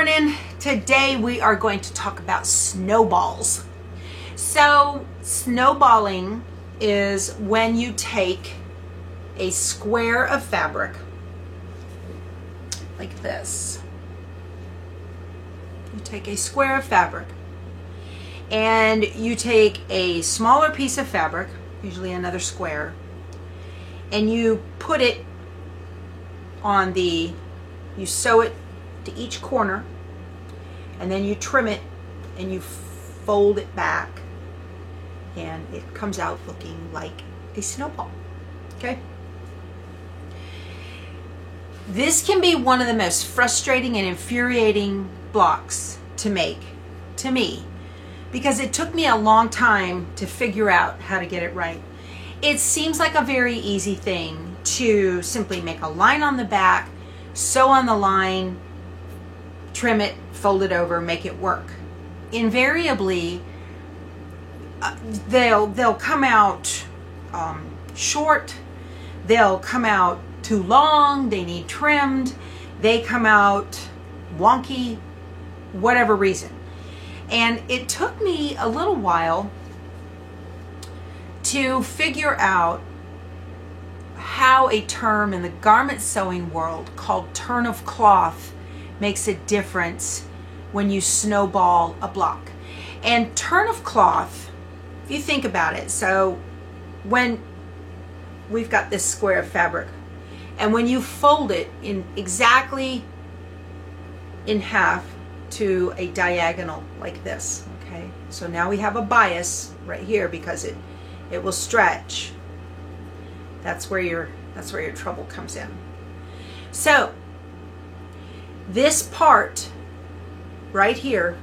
morning. Today we are going to talk about snowballs. So snowballing is when you take a square of fabric like this. You take a square of fabric and you take a smaller piece of fabric, usually another square, and you put it on you sew it to each corner, and then you trim it and you fold it back, and it comes out looking like a snowball. Okay? This can be one of the most frustrating and infuriating blocks to make, to me, because it took me a long time to figure out how to get it right. It seems like a very easy thing to simply make a line on the back, sew on the line, trim it, fold it over, make it work. Invariably, they'll come out short, they'll come out too long, they need trimmed, they come out wonky, whatever reason. And it took me a little while to figure out how a term in the garment sewing world called turn of cloth makes a difference when you snowball a block. And turn of cloth, if you think about it, so when we've got this square of fabric, and when you fold it in exactly in half to a diagonal like this, okay? So now we have a bias right here because it will stretch. That's where your trouble comes in. So this part right here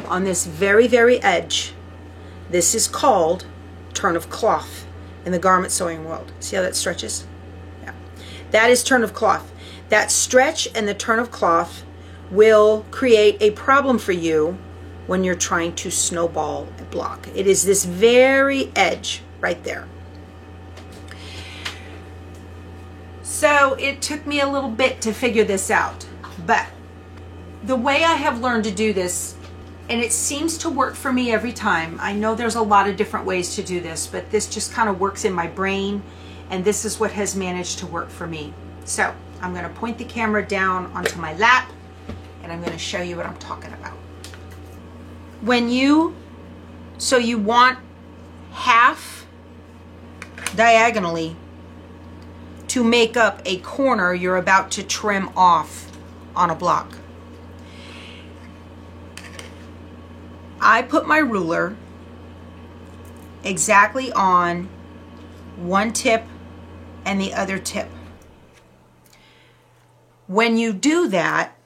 on this very, very edge, this is called turn of cloth in the garment sewing world. See how that stretches? Yeah. That is turn of cloth. That stretch and the turn of cloth will create a problem for you when you're trying to snowball a block. It is this very edge right there. So it took me a little bit to figure this out, but the way I have learned to do this, and it seems to work for me every time. I know there's a lot of different ways to do this, but this just kind of works in my brain, and this is what has managed to work for me. So I'm going to point the camera down onto my lap, and I'm going to show you what I'm talking about. So you want half diagonally to make up a corner you're about to trim off on a block. I put my ruler exactly on one tip and the other tip. When you do that,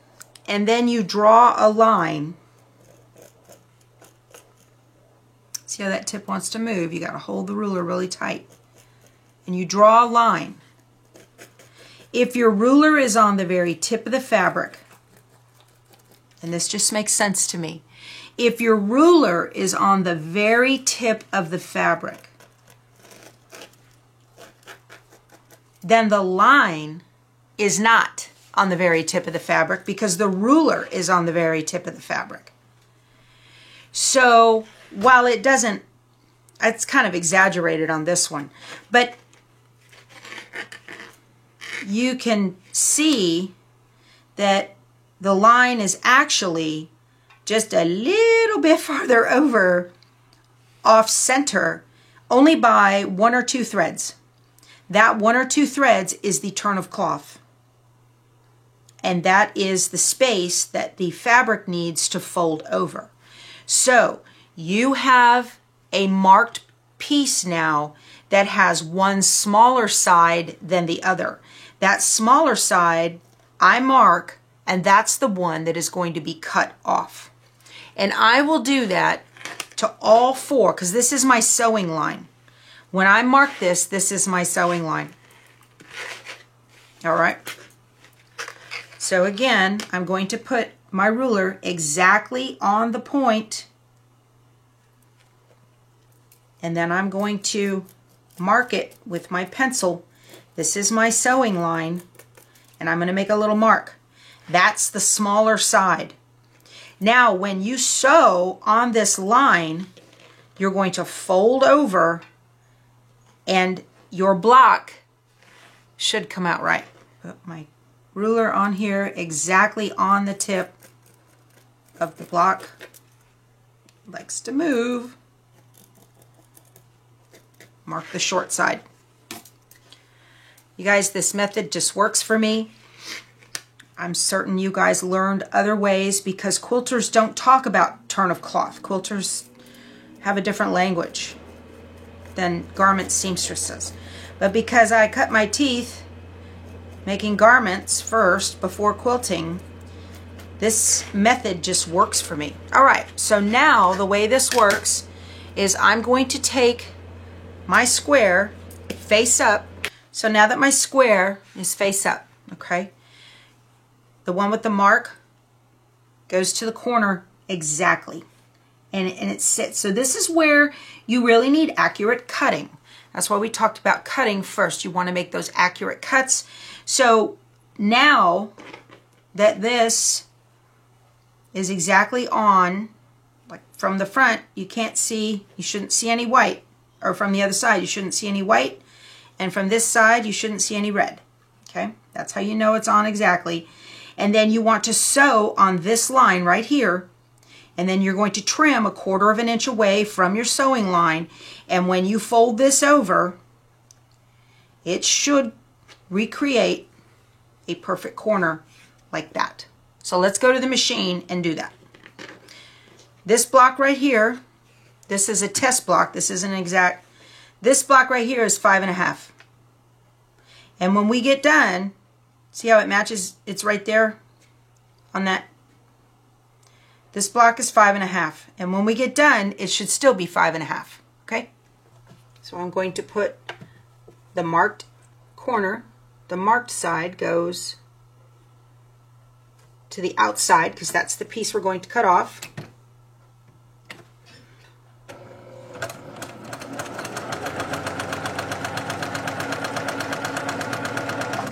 and then you draw a line, see how that tip wants to move? You got to hold the ruler really tight. And you draw a line. If your ruler is on the very tip of the fabric, and this just makes sense to me, if your ruler is on the very tip of the fabric, then the line is not on the very tip of the fabric because the ruler is on the very tip of the fabric. So while it doesn't, it's kind of exaggerated on this one, but you can see that the line is actually just a little bit farther over off center, only by 1 or 2 threads. That 1 or 2 threads is the turn of cloth. And that is the space that the fabric needs to fold over. So you have a marked piece now that has one smaller side than the other. That smaller side I mark, and that's the one that is going to be cut off. And I will do that to all 4 because this is my sewing line. When I mark this, this is my sewing line. All right. So again, I'm going to put my ruler exactly on the point, and then I'm going to mark it with my pencil. This is my sewing line, and I'm going to make a little mark. That's the smaller side. Now, when you sew on this line, you're going to fold over and your block should come out right. Put my ruler on here exactly on the tip of the block. Likes to move. Mark the short side. You guys, this method just works for me. I'm certain you guys learned other ways because quilters don't talk about turn of cloth. Quilters have a different language than garment seamstresses. But because I cut my teeth making garments first before quilting, this method just works for me. All right, so now the way this works is I'm going to take my square face up. So now that my square is face up, okay, the one with the mark goes to the corner exactly, and it sits. So this is where you really need accurate cutting. That's why we talked about cutting first. You want to make those accurate cuts. So now that this is exactly on, like from the front, you can't see, you shouldn't see any white, or from the other side, you shouldn't see any white, and from this side, you shouldn't see any red. Okay, that's how you know it's on exactly. And then you want to sew on this line right here, and then you're going to trim 1/4 inch away from your sewing line, and when you fold this over, it should recreate a perfect corner like that. So let's go to the machine and do that. This block right here, this is a test block, this isn't exact. This block right here is 5.5. And when we get done, see how it matches? It's right there on that. This block is 5.5. And when we get done, it should still be 5.5. Okay? So I'm going to put the marked corner, the marked side goes to the outside because that's the piece we're going to cut off.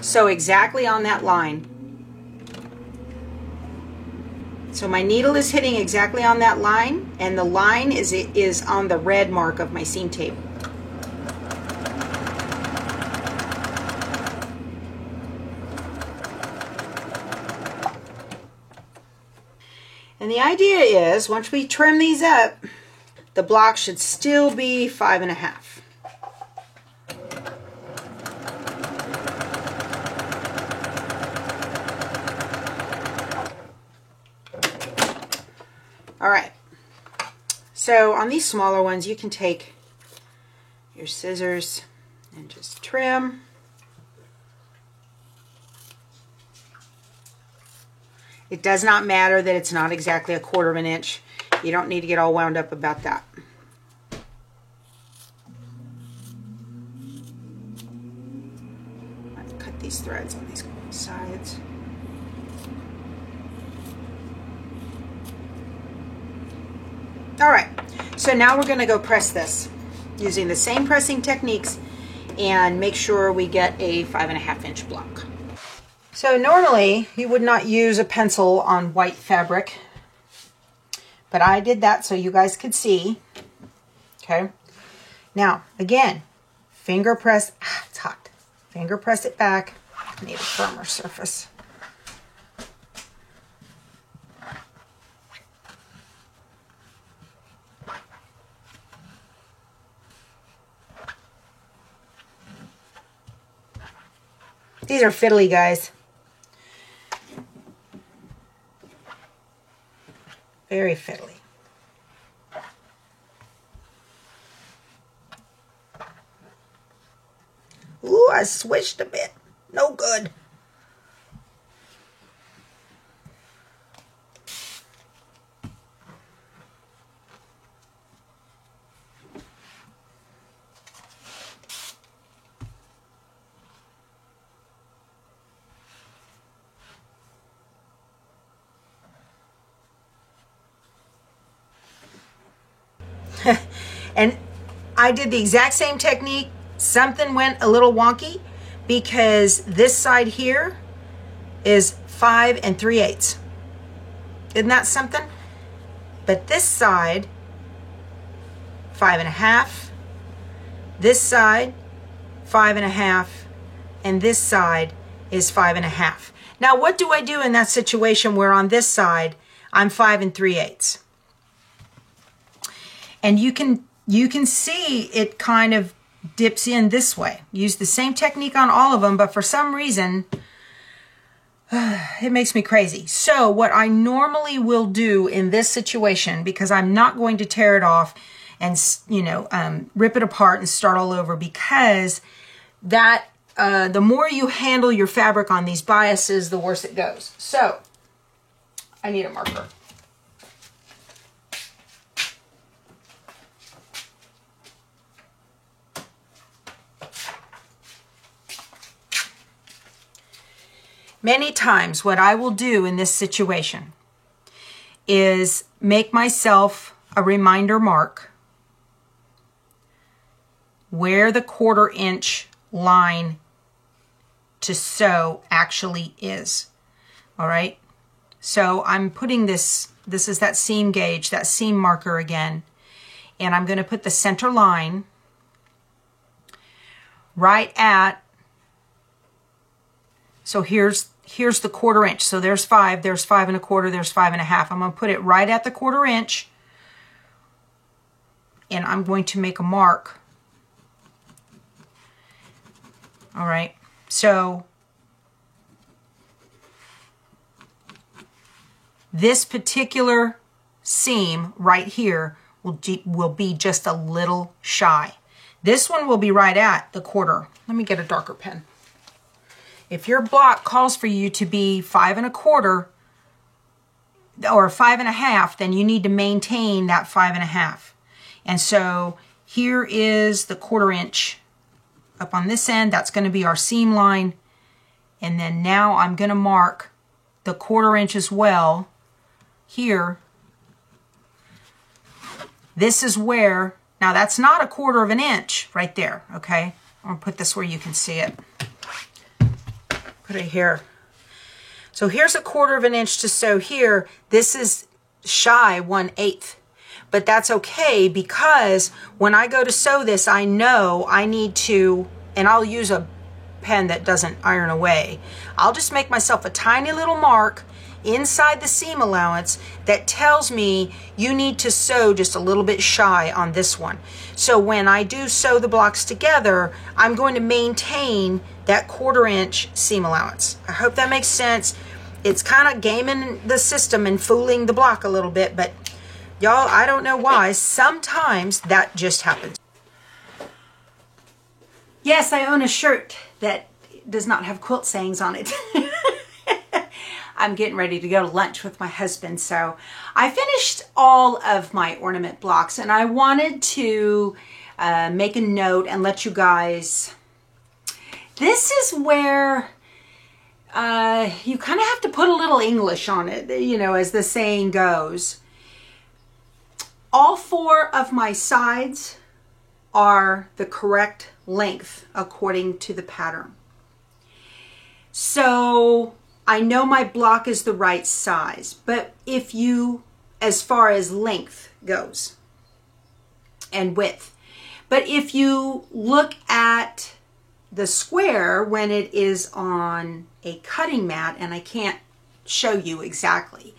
So exactly on that line. So my needle is hitting exactly on that line, and the line is on the red mark of my seam tape. And the idea is, once we trim these up, the block should still be 5.5. All right, so on these smaller ones, you can take your scissors and just trim. It does not matter that it's not exactly 1/4 inch. You don't need to get all wound up about that. Let's cut these threads on these sides. All right, so now we're going to go press this using the same pressing techniques and make sure we get a 5.5 inch block. So normally you would not use a pencil on white fabric, but I did that so you guys could see. Okay, now again, finger press, it's hot, finger press it back. I need a firmer surface. These are fiddly, guys. Very fiddly. Ooh, I switched a bit. No good. And I did the exact same technique. Something went a little wonky because this side here is 5 3/8. Isn't that something? but this side, 5.5, this side, 5.5, and this side is 5.5. Now, what do I do in that situation where on this side, I'm 5 3/8? And you can see it kind of dips in this way. Use the same technique on all of them, but for some reason, it makes me crazy. So what I normally will do in this situation, because I'm not going to tear it off and, you know, rip it apart and start all over, because that the more you handle your fabric on these biases, the worse it goes. So I need a marker. Many times what I will do in this situation is make myself a reminder mark where the 1/4 inch line to sew actually is. All right. So I'm putting this is that seam gauge, that seam marker again. And I'm going to put the center line right at, so here's the 1/4 inch. So there's 5, there's 5 1/4, there's 5 1/2. I'm going to put it right at the 1/4 inch. And I'm going to make a mark. All right. So this particular seam right here will be just a little shy. This one will be right at the 1/4. Let me get a darker pen. If your block calls for you to be 5 1/4 or 5 1/2, then you need to maintain that 5 1/2. And so here is the 1/4 inch up on this end. That's going to be our seam line. And then now I'm going to mark the 1/4 inch as well here. This is where, now that's not a 1/4 inch right there, okay? I'm going to put this where you can see it. Put it here. So here's a 1/4 inch to sew here. This is shy 1/8. But that's okay, because when I go to sew this, I know I need to, and I'll use a pen that doesn't iron away. I'll just make myself a tiny little mark inside the seam allowance that tells me you need to sew just a little bit shy on this one. So when I do sew the blocks together, I'm going to maintain that 1/4 inch seam allowance. I hope that makes sense. It's kind of gaming the system and fooling the block a little bit, but y'all, I don't know why. Sometimes that just happens. Yes, I own a shirt that does not have quilt sayings on it. I'm getting ready to go to lunch with my husband, so I finished all of my ornament blocks, and I wanted to make a note and let you guys, this is where you kind of have to put a little English on it, you know, as the saying goes. All 4 of my sides are the correct length according to the pattern. So I know my block is the right size, but if you, as far as length goes and width, but if you look at the square when it is on a cutting mat, and I can't show you exactly,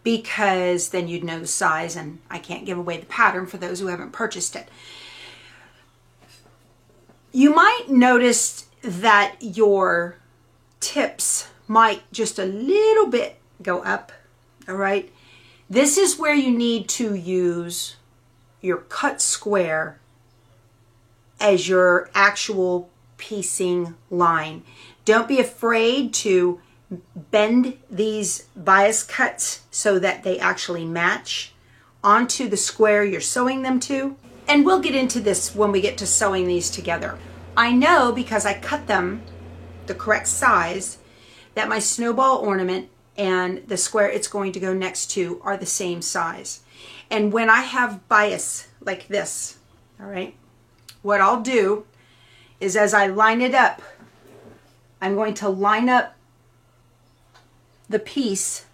because then you'd know the size and I can't give away the pattern for those who haven't purchased it. You might notice that your tips might just a little bit go up, all right? This is where you need to use your cut square as your actual piecing line. Don't be afraid to bend these bias cuts so that they actually match onto the square you're sewing them to. And we'll get into this when we get to sewing these together. I know, because I cut them the correct size, that my snowball ornament and the square it's going to go next to are the same size. And when I have bias like this, all right, what I'll do is, as I line it up, I'm going to line up the piece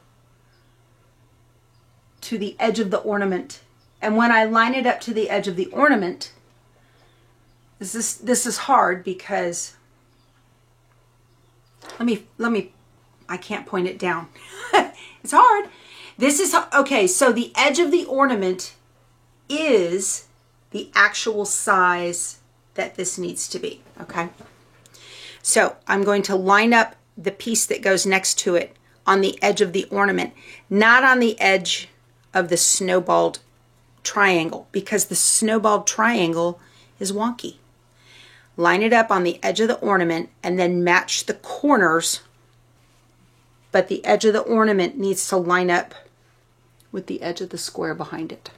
to the edge of the ornament. And when I line it up to the edge of the ornament, this is hard because let me I can't point it down. It's hard. This is okay, so the edge of the ornament is the actual size that this needs to be, okay? So I'm going to line up the piece that goes next to it on the edge of the ornament, not on the edge of the snowballed triangle, because the snowballed triangle is wonky. Line it up on the edge of the ornament and then match the corners, but the edge of the ornament needs to line up with the edge of the square behind it.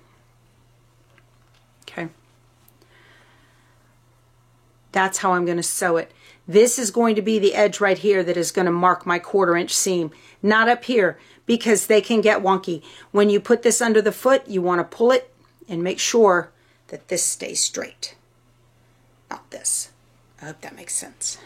Okay. That's how I'm going to sew it. This is going to be the edge right here that is going to mark my 1/4 inch seam, not up here, because they can get wonky. When you put this under the foot, you want to pull it and make sure that this stays straight, not this. I hope that makes sense.